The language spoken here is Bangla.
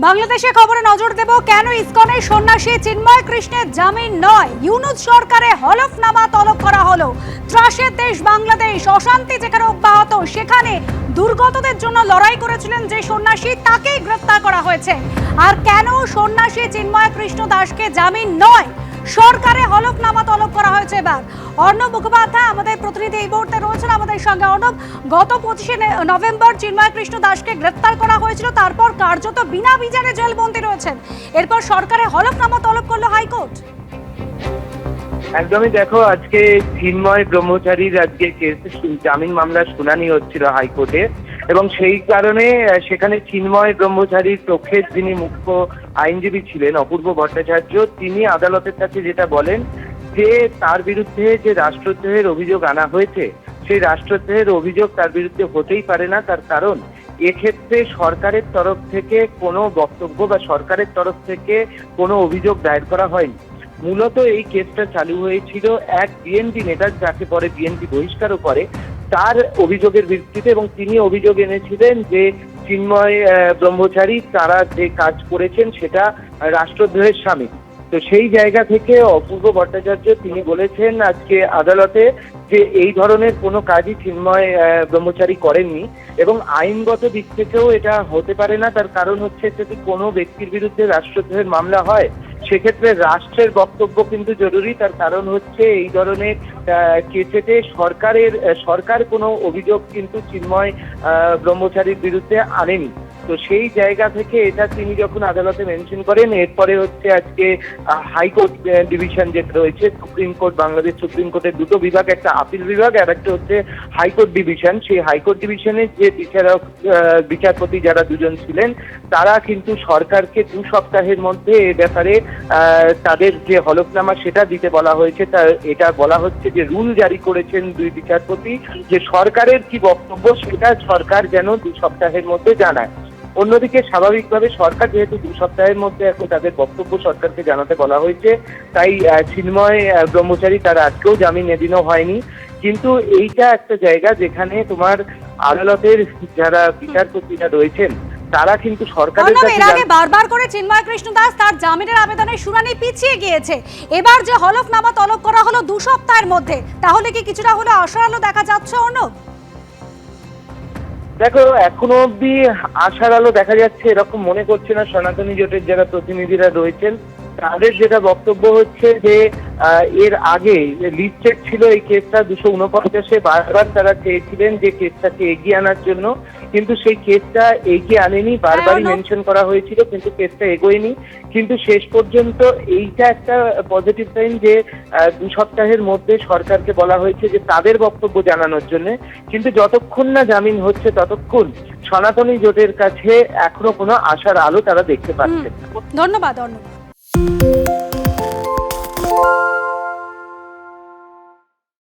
বাংলাদেশে খবরে নজর দেব, কেন ইসকনের সন্ন্যাসী চিন্ময় কৃষ্ণের জামিন নয়, ইউনূস সরকারে হলফনামা তলব করা হলো। ত্রাসের দেশ বাংলাদেশ, অশান্তি যেখানে অব্যাহত সেখানে দুর্গতদের জন্য লড়াই করেছিলেন যে সন্ন্যাসী, তাকেই গ্রেফতার করা হয়েছে। আর কেন সন্ন্যাসী চিন্ময় কৃষ্ণ দাসকে জামিন নয়, সরকারে হলফনামা তলব করা হয়েছে এবার। অর্ণব মুখোপাধ্যায় আমাদের প্রতিনিধি এই মুহূর্তে রয়েছেন আমাদের সঙ্গে। অর্ণব, গত 25শে নভেম্বর চিন্ময় কৃষ্ণ দাসকে গ্রেফতার করা হয়েছিল, তারপর কার্যত বিনা বিচারে জেলবন্দী রয়েছেন, এরপর সরকারে হলফনামা তলব করলো হাইকোর্ট। একদমই, দেখো আজকে চিন্ময় ব্রহ্মচারীর আজকে জামিন মামলার শুনানি হচ্ছিল হাইকোর্টে, এবং সেই কারণে সেখানে চিন্ময় ব্রহ্মচারীর পক্ষে যিনি মুখ্য আইনজীবী ছিলেন অপূর্ব ভট্টাচার্য, তিনি আদালতের কাছে যেটা বলেন যে তার বিরুদ্ধে যে রাষ্ট্রদ্রোহের অভিযোগ আনা হয়েছে, সেই রাষ্ট্রদ্রোহের অভিযোগ তার বিরুদ্ধে হতেই পারে না। তার কারণ এক্ষেত্রে সরকারের তরফ থেকে কোনো বক্তব্য বা সরকারের তরফ থেকে কোনো অভিযোগ দায়ের করা হয়নি। মূলত এই কেসটা চালু হয়েছিল এক বিএনপি নেতা, যাকে পরে বিএনপি বহিষ্কারও করে, তার অভিযোগের ভিত্তিতে, এবং তিনি অভিযোগ এনেছিলেন যে চিন্ময় ব্রহ্মচারী তারা যে কাজ করেছেন সেটা রাষ্ট্রদ্রোহের শামিল। তো সেই জায়গা থেকে অপূর্ব ভট্টাচার্য তিনি বলেছেন আজকে আদালতে যে এই ধরনের কোনো কাজই চিন্ময় ব্রহ্মচারী করেননি, এবং আইনগত দিক থেকেও এটা হতে পারে না। তার কারণ হচ্ছে যদি কোনো ব্যক্তির বিরুদ্ধে রাষ্ট্রদ্রোহের মামলা হয়, সেক্ষেত্রে রাষ্ট্রের বক্তব্য কিন্তু জরুরি। তার কারণ হচ্ছে এই ধরনের কেসেতে সরকার কোনো অভিযোগ কিন্তু চিন্ময় ব্রহ্মচারীর বিরুদ্ধে আনেনি। তো সেই জায়গা থেকে এটা তিনি যখন আদালতে মেনশন করেন, এরপরে হচ্ছে আজকে হাইকোর্ট ডিভিশন যেটা রয়েছে, সুপ্রিম কোর্ট, বাংলাদেশ সুপ্রিম কোর্টের দুটো বিভাগ, একটা আপিল বিভাগ আর একটা হচ্ছে হাইকোর্ট ডিভিশন। সেই হাইকোর্ট ডিভিশনের যে বিচারপতি যারা দুজন ছিলেন, তারা কিন্তু সরকারকে 2 সপ্তাহের মধ্যে এ ব্যাপারে তাদের যে হলফনামা সেটা দিতে বলা হয়েছে। এটা বলা হচ্ছে যে রুল জারি করেছেন 2 বিচারপতি, যে সরকারের কি বক্তব্য সেটা সরকার যেন 2 সপ্তাহের মধ্যে জানায়। অন্যদিকে স্বাভাবিকভাবে সরকার যেহেতু 2 সপ্তাহের মধ্যে এখন তাদের বক্তব্য সরকারকে জানাতে বলা হয়েছে, তাই চিন্ময় ব্রহ্মচারী তার আজকেও জামিন এদিনও হয়নি। কিন্তু এইটা একটা জায়গা যেখানে তোমার আদালতের যারা বিচারপতিরা রয়েছেন তারা কিন্তু সরকারের কাছে এর আগে বারবার করে চিন্ময় কৃষ্ণ দাস তার জামিনের আবেদনের শুনানি পিছিয়ে গিয়েছে, এবার যে হলফনামা তলব করা হলো 2 সপ্তাহের মধ্যে, তাহলে কি কিছুটা হলো আশার আলো দেখা যাচ্ছে? অর্ণব, দেখো এখনো অব্দি আশার আলো দেখা যাচ্ছে এরকম মনে করছে না সনাতনী জোটের যারা প্রতিনিধিরা রয়েছেন। তাদের যেটা বক্তব্য হচ্ছে যে এর আগে লিস্টেড ছিল এই কেসটা 249-এ, বারবার তারা চেয়েছিলেন যে কেসটাকে এগিয়ে আনার জন্য, কিন্তু সেই কেসটা এগিয়ে আনেনি। বারবারই মেনশন করা হয়েছিল কিন্তু কেসটা এগোয়নি। কিন্তু শেষ পর্যন্ত এইটা একটা পজিটিভ সাইন যে 2 সপ্তাহের মধ্যে সরকারকে বলা হয়েছে যে তাদের বক্তব্য জানানোর জন্য। কিন্তু যতক্ষণ না জামিন হচ্ছে ততক্ষণ সনাতনী জোটের কাছে এখনো কোনো আশার আলো তারা দেখতে পাচ্ছে। ধন্যবাদ অর্ণব।